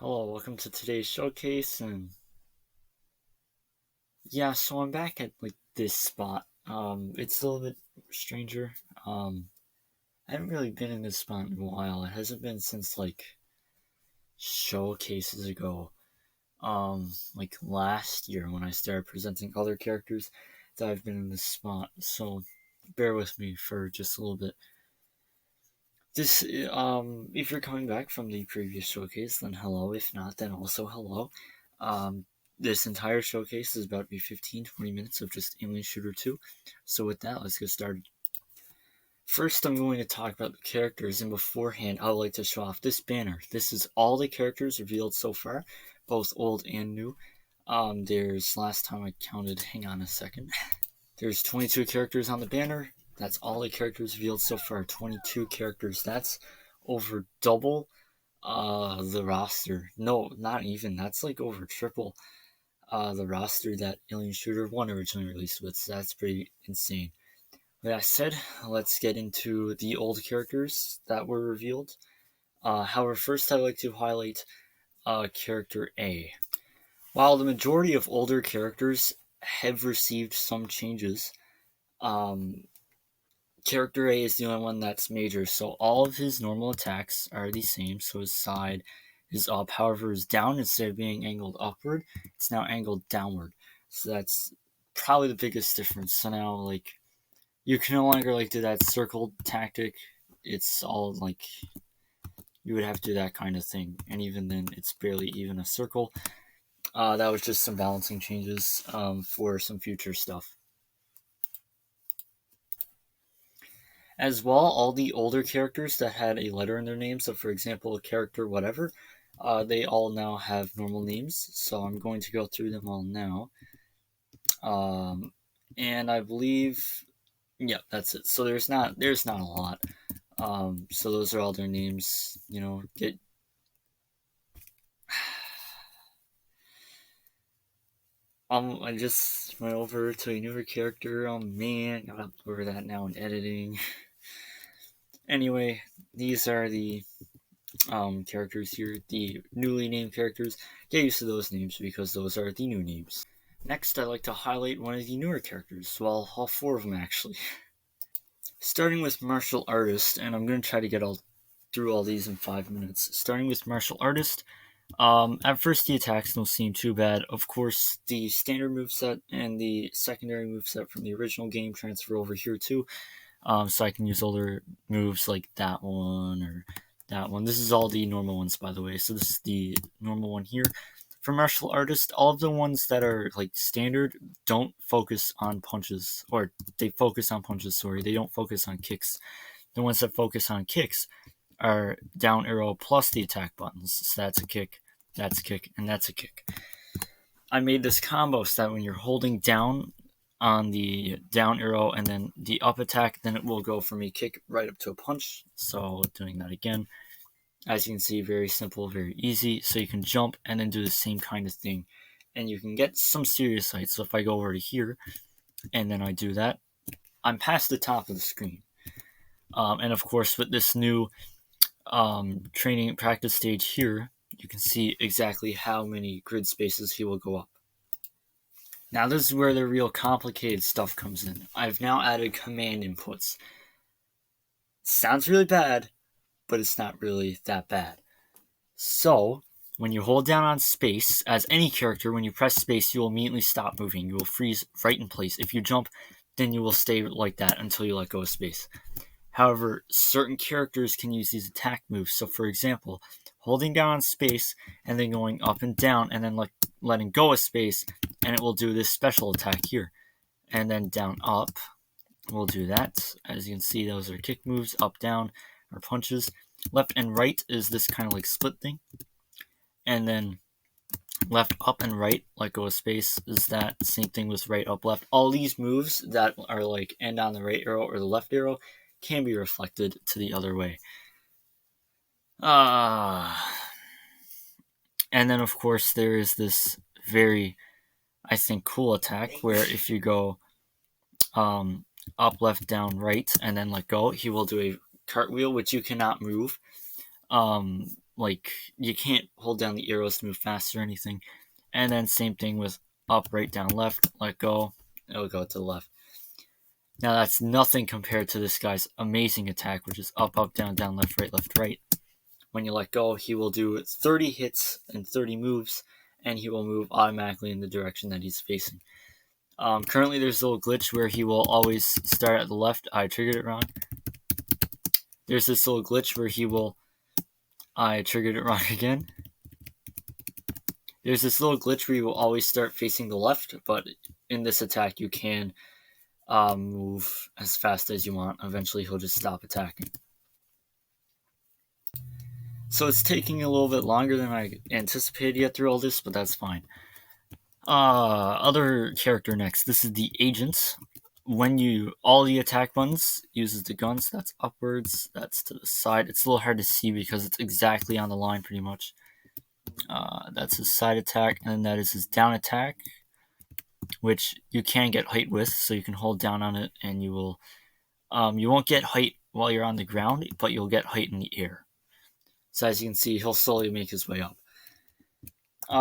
Hello, welcome to today's showcase, and yeah, so I'm back at this spot. It's a little bit stranger. I haven't really been in this spot in a while. It hasn't been since showcases ago. Like last year when I started presenting other characters that I've been in this spot. So bear with me for just a little bit. This if you're coming back from the previous showcase, then hello. If not, then also hello. Um, this entire showcase is about to be 15-20 minutes of just Alien Shooter 2. So with that, let's get started. First, I'm going to talk about the characters, and beforehand, I would like to show off this banner. This is all the characters revealed so far, both old and new. There's, last time I counted, hang on a second. There's 22 characters on the banner. That's all the characters revealed so far. 22 characters. That's over double the roster. No, not even. That's like over triple the roster that Alien Shooter 1 originally released with. So that's pretty insane. Like I said, let's get into the old characters that were revealed. However, first I'd like to highlight character A. While the majority of older characters have received some changes, um, character A is the only one that's major, so all of his normal attacks are the same. So his side is up, however, his down, instead of being angled upward, it's now angled downward. So that's probably the biggest difference. So now, you can no longer do that circle tactic. It's all you would have to do that kind of thing, and even then, it's barely even a circle. That was just some balancing changes for some future stuff. As well, all the older characters that had a letter in their name, so for example, a character whatever, they all now have normal names. So I'm going to go through them all now. And I believe, yeah, that's it. So there's not a lot. So those are all their names. Get I just went over to a newer character. Oh man, gotta over that now in editing. Anyway, these are the characters here, the newly named characters. Get used to those names because those are the new names. Next, I'd like to highlight one of the newer characters. Well, all four of them actually. Starting with Martial Artist, and I'm going to try to get through all these in 5 minutes. Starting with Martial Artist, at first the attacks don't seem too bad. Of course, the standard moveset and the secondary moveset from the original game transfer over here too. So I can use older moves like that one or that one. This is all the normal ones, by the way. So this is the normal one here. For Martial Artist, all of the ones that are standard don't focus on punches, or they focus on punches, sorry. They don't focus on kicks. The ones that focus on kicks are down arrow plus the attack buttons. So that's a kick, and that's a kick. I made this combo so that when you're holding down on the down arrow and then the up attack, then it will go from a kick right up to a punch. So doing that again. As you can see, very simple, very easy. So you can jump and then do the same kind of thing. And you can get some serious heights. So if I go over to here and then I do that, I'm past the top of the screen. And of course, with this new training practice stage here, you can see exactly how many grid spaces he will go up. Now this is where the real complicated stuff comes in. I've now added command inputs. Sounds really bad, but it's not really that bad. So, when you hold down on space, as any character, when you press space, you will immediately stop moving. You will freeze right in place. If you jump, then you will stay like that until you let go of space. However, certain characters can use these attack moves. So, for example, holding down on space and then going up and down and then letting go of space, and it will do this special attack here. And then down, up, we'll do that. As you can see, those are kick moves. Up, down are punches. Left and right is this kind of split thing. And then left, up, and right, let go of space, is that same thing with right, up, left. All these moves that are end on the right arrow or the left arrow can be reflected to the other way. And then, of course, there is this very, I think, cool attack where if you go up, left, down, right, and then let go, he will do a cartwheel, which you cannot move. like, you can't hold down the arrows to move fast or anything. And then same thing with up, right, down, left, let go, it'll go to the left. Now that's nothing compared to this guy's amazing attack, which is up, up, down, down, left, right. When you let go, he will do 30 hits and 30 moves, and he will move automatically in the direction that he's facing. Currently, there's a little glitch where he will always start at the left. I triggered it wrong. There's this little glitch where he will... I triggered it wrong again. There's this little glitch where you will always start facing the left, but in this attack, you can move as fast as you want. Eventually, he'll just stop attacking. So it's taking a little bit longer than I anticipated to get through all this, but that's fine. Other character next. This is the Agent. When you, all the attack buttons uses the guns. That's upwards, that's to the side. It's a little hard to see because it's exactly on the line pretty much. That's his side attack, and then that is his down attack, which you can get height with, so you can hold down on it, and you will, you won't get height while you're on the ground, but you'll get height in the air. So as you can see, he'll slowly make his way up.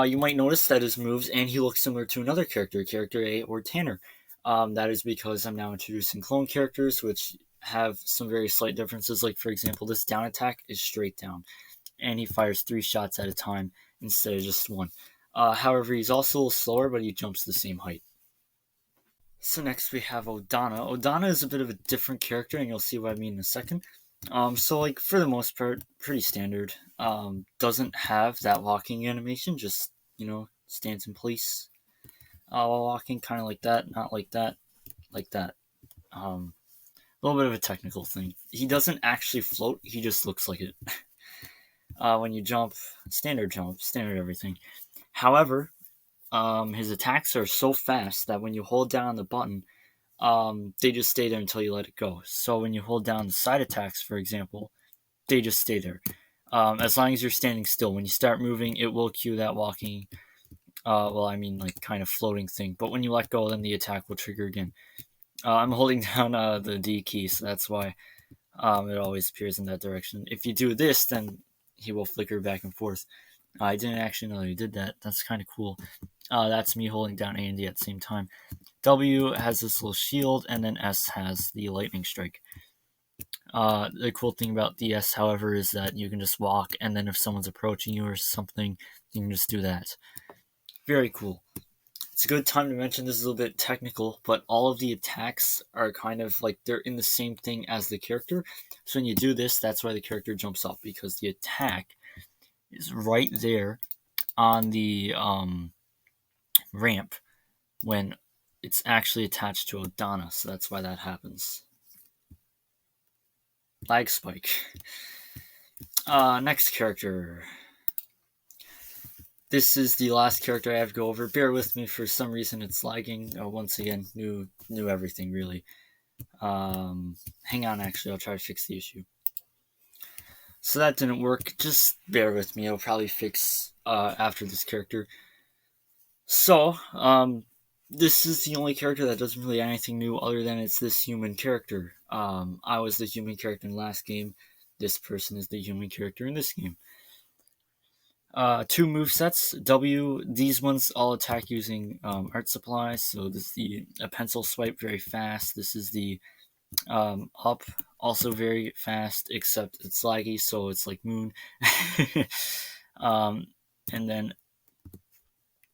You might notice that his moves, and he looks similar to another character, Character A or Tanner. That is because I'm now introducing clone characters, which have some very slight differences. Like, for example, this down attack is straight down, and he fires 3 shots at a time instead of just 1. However, he's also a little slower, but he jumps the same height. So next we have Odana. Odana is a bit of a different character, and you'll see what I mean in a second. So, like, for the most part, pretty standard. Doesn't have that walking animation, just, stands in place while walking, kind of like that, not like that, like that. A little bit of a technical thing. He doesn't actually float, he just looks like it. When you jump, standard everything. However, his attacks are so fast that when you hold down the button, they just stay there until you let it go. So when you hold down the side attacks, for example, they just stay there. As long as you're standing still. When you start moving, it will cue that walking, like kind of floating thing. But when you let go, then the attack will trigger again. I'm holding down the D key, so that's why it always appears in that direction. If you do this, then he will flicker back and forth. I didn't actually know you did that. That's kind of cool. That's me holding down A and D at the same time. W has this little shield, and then S has the lightning strike. The cool thing about the S, however, is that you can just walk, and then if someone's approaching you or something, you can just do that. Very cool. It's a good time to mention, this is a little bit technical, but all of the attacks are kind of like they're in the same thing as the character. So when you do this, that's why the character jumps up, because the attack is right there on the ramp when it's actually attached to Odana, so that's why that happens. Lag spike. Next character. This is the last character I have to go over. Bear with me, for some reason it's lagging. Once again, new everything, really. Hang on, actually, I'll try to fix the issue. So that didn't work. Just bear with me. I'll probably fix after this character. So, this is the only character that doesn't really add anything new other than it's this human character. I was the human character in the last game. This person is the human character in this game. 2 movesets. W, these ones all attack using art supplies. So this is a pencil swipe, very fast. This is the up, also very fast, except it's laggy, so it's like Moon. And then,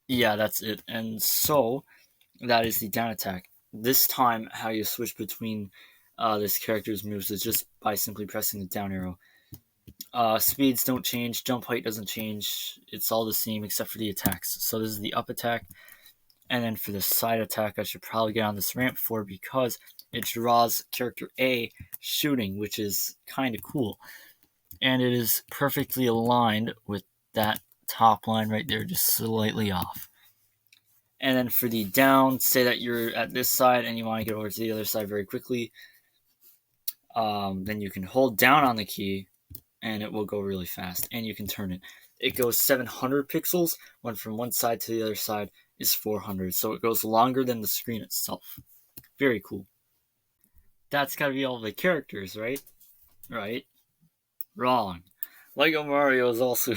yeah, that's it. And so, that is the down attack. This time, how you switch between this character's moves is just by simply pressing the down arrow. Speeds don't change, jump height doesn't change, it's all the same except for the attacks. So this is the up attack, and then for the side attack, I should probably get on this ramp for, because it draws character A shooting, which is kind of cool. And it is perfectly aligned with that top line right there, just slightly off. And then for the down, say that you're at this side and you want to get over to the other side very quickly, then you can hold down on the key, and it will go really fast, and you can turn it. It goes 700 pixels, when from one side to the other side is 400, so it goes longer than the screen itself. Very cool. That's gotta be all the characters, right? Right? Wrong. Lego Mario is also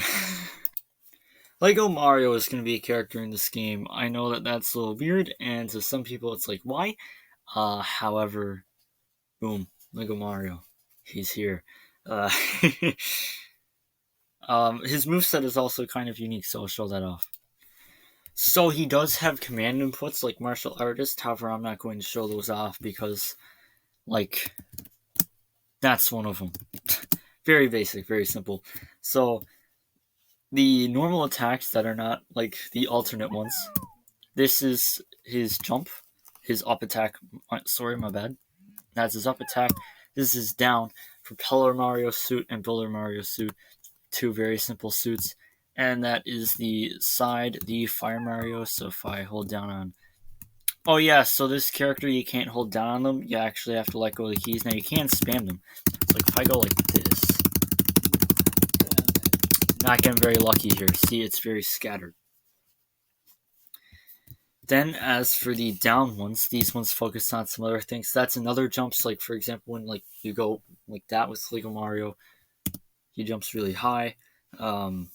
Lego Mario is going to be a character in this game. I know that that's a little weird, and to some people it's like, why? However, boom, Lego Mario, he's here. Uh, his moveset is also kind of unique, so I'll show that off. So he does have command inputs like martial artist. However, I'm not going to show those off because, like, that's one of them. Very basic, very simple. So the normal attacks that are not like the alternate ones. This is his jump, his up attack. Sorry, my bad. That's his up attack. This is down. Propeller Mario suit and Builder Mario suit. Two very simple suits. And that is the side, the Fire Mario. So if I hold down on... Oh yeah, so this character, you can't hold down on them. You actually have to let go of the keys. Now you can spam them. So like if I go like this... Not getting very lucky here. See, it's very scattered. Then, as for the down ones, these ones focus on some other things. That's another jumps. Like for example, when like you go like that with Lego Mario, he jumps really high. And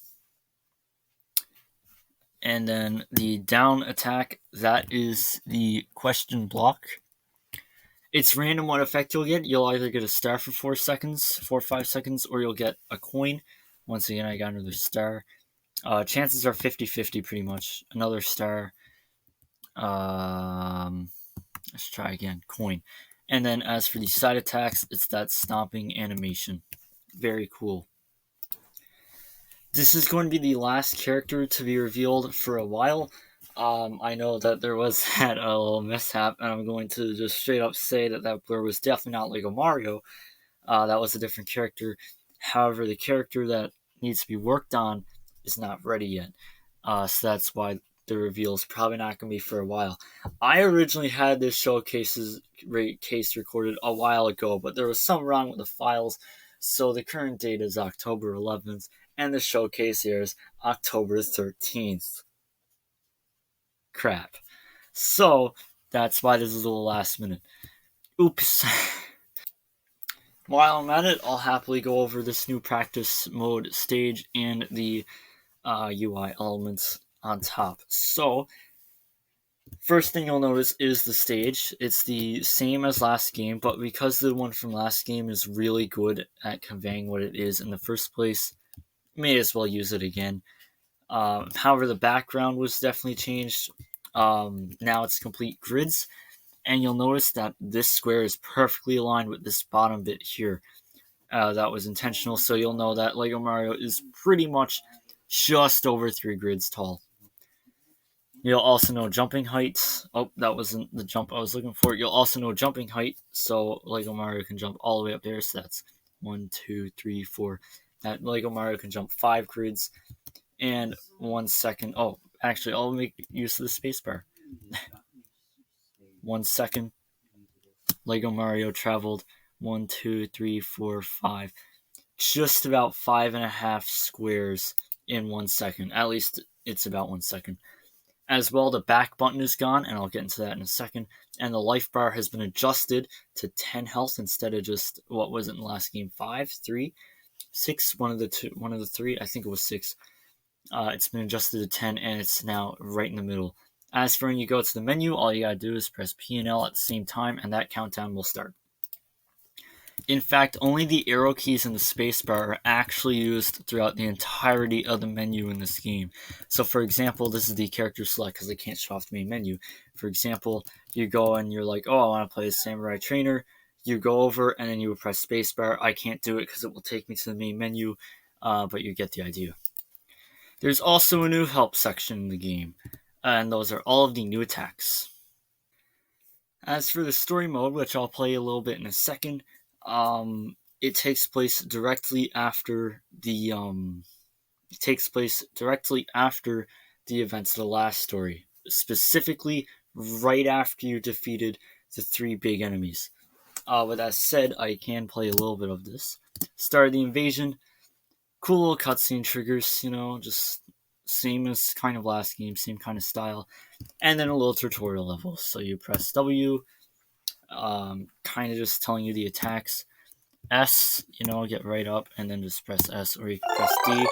then the down attack, that is the question block. It's random what effect you'll get. You'll either get a star for 4 seconds, 4 or 5 seconds, or you'll get a coin. Once again, I got another star. Chances are 50-50 pretty much. Another star. Let's try again. Coin. And then as for the side attacks, it's that stomping animation. Very cool. This is going to be the last character to be revealed for a while. I know that there was that a little mishap, and I'm going to just straight up say that that blur was definitely not Lego Mario. That was a different character. However, the character that needs to be worked on is not ready yet. So that's why the reveal is probably not going to be for a while. I originally had this case recorded a while ago, but there was something wrong with the files. So the current date is October 11th, and the showcase airs October 13th. Crap. So that's why this is a little last minute. Oops. While I'm at it, I'll happily go over this new practice mode stage and the UI elements on top. So, first thing you'll notice is the stage. It's the same as last game, but because the one from last game is really good at conveying what it is in the first place, may as well use it again. However, the background was definitely changed. Now it's complete grids, and you'll notice that this square is perfectly aligned with this bottom bit here. That was intentional, so you'll know that Lego Mario is pretty much just over 3 grids tall. You'll also know jumping heights. Oh, that wasn't the jump I was looking for. You'll also know jumping height, so Lego Mario can jump all the way up there. So that's 1, 2, 3, 4. That Lego Mario can jump 5 grids and 1 second. Oh, actually, I'll make use of the spacebar. 1 second. Lego Mario traveled 1, 2, 3, 4, 5. Just about 5.5 squares in 1 second. At least it's about 1 second. As well, the back button is gone, and I'll get into that in a second. And the life bar has been adjusted to 10 health instead of just, what was it in the last game? 5, 3, 6, one of the 3. I think it was 6. It's been adjusted to 10, and it's now right in the middle. As for when you go to the menu, all you gotta do is press P and L at the same time, and that countdown will start. In fact, only the arrow keys and the spacebar are actually used throughout the entirety of the menu in this game. So for example, this is the character select because I can't show off the main menu. For example, you go and you're like, oh, I want to play as Samurai Trainer. You go over and then you would press spacebar. I can't do it because it will take me to the main menu, but you get the idea. There's also a new help section in the game, and those are all of the new attacks. As for the story mode, which I'll play a little bit in a second, it takes place directly after the events of the last story. Specifically, right after you defeated the 3 big enemies. With that said, I can play a little bit of this. Start of the invasion. Cool little cutscene triggers, just same as kind of last game, same kind of style. And then a little tutorial level. So you press W, kind of just telling you the attacks. S, get right up, and then just press S, or you can press D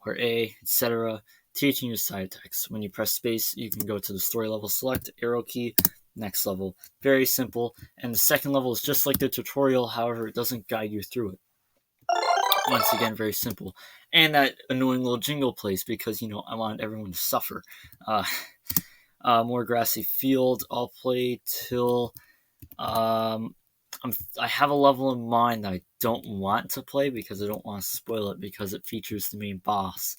or A, etc. Teaching you side text. When you press space, you can go to the story level, select arrow key, next level. Very simple. And the second level is just like the tutorial, however, it doesn't guide you through it. Once again, very simple. And that annoying little jingle plays because, I want everyone to suffer. More grassy field. I'll play till I have a level in mind that I don't want to play because I don't want to spoil it because it features the main boss.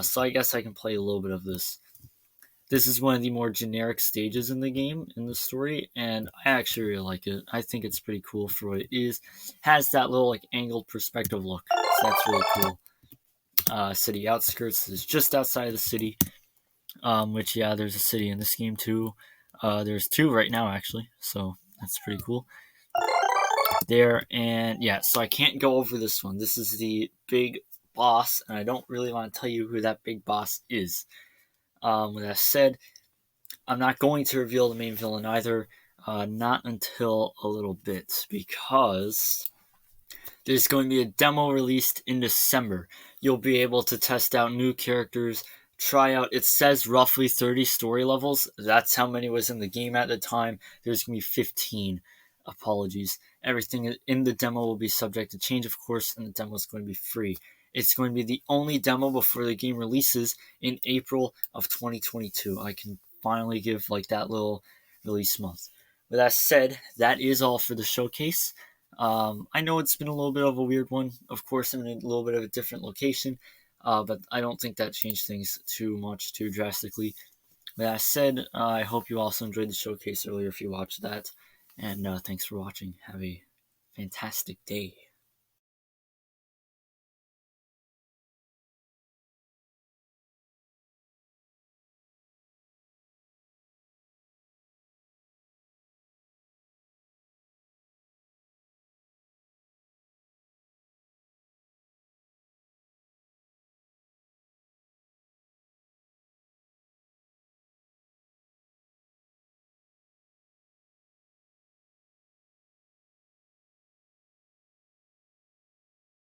So I guess I can play a little bit of this. This is one of the more generic stages in the game, in the story, and I actually really like it. I think it's pretty cool for what it is. Has that little angled perspective look, so that's really cool. City outskirts is just outside of the city, which, yeah, there's a city in this game too. There's 2 right now, actually, so that's pretty cool. There, and yeah, so I can't go over this one. This is the big boss, and I don't really want to tell you who that big boss is. With that said, I'm not going to reveal the main villain either, not until a little bit, because there's going to be a demo released in December. You'll be able to test out new characters, try out, it says roughly 30 story levels. That's how many was in the game at the time. There's going to be 15. Apologies. Everything in the demo will be subject to change, of course, and the demo is going to be free. It's going to be the only demo before the game releases in April of 2022. I can finally give that little release month. With that said, that is all for the showcase. I know it's been a little bit of a weird one, of course, in a little bit of a different location, but I don't think that changed things too much, too drastically. With that said, I hope you also enjoyed the showcase earlier if you watched that, and thanks for watching. Have a fantastic day.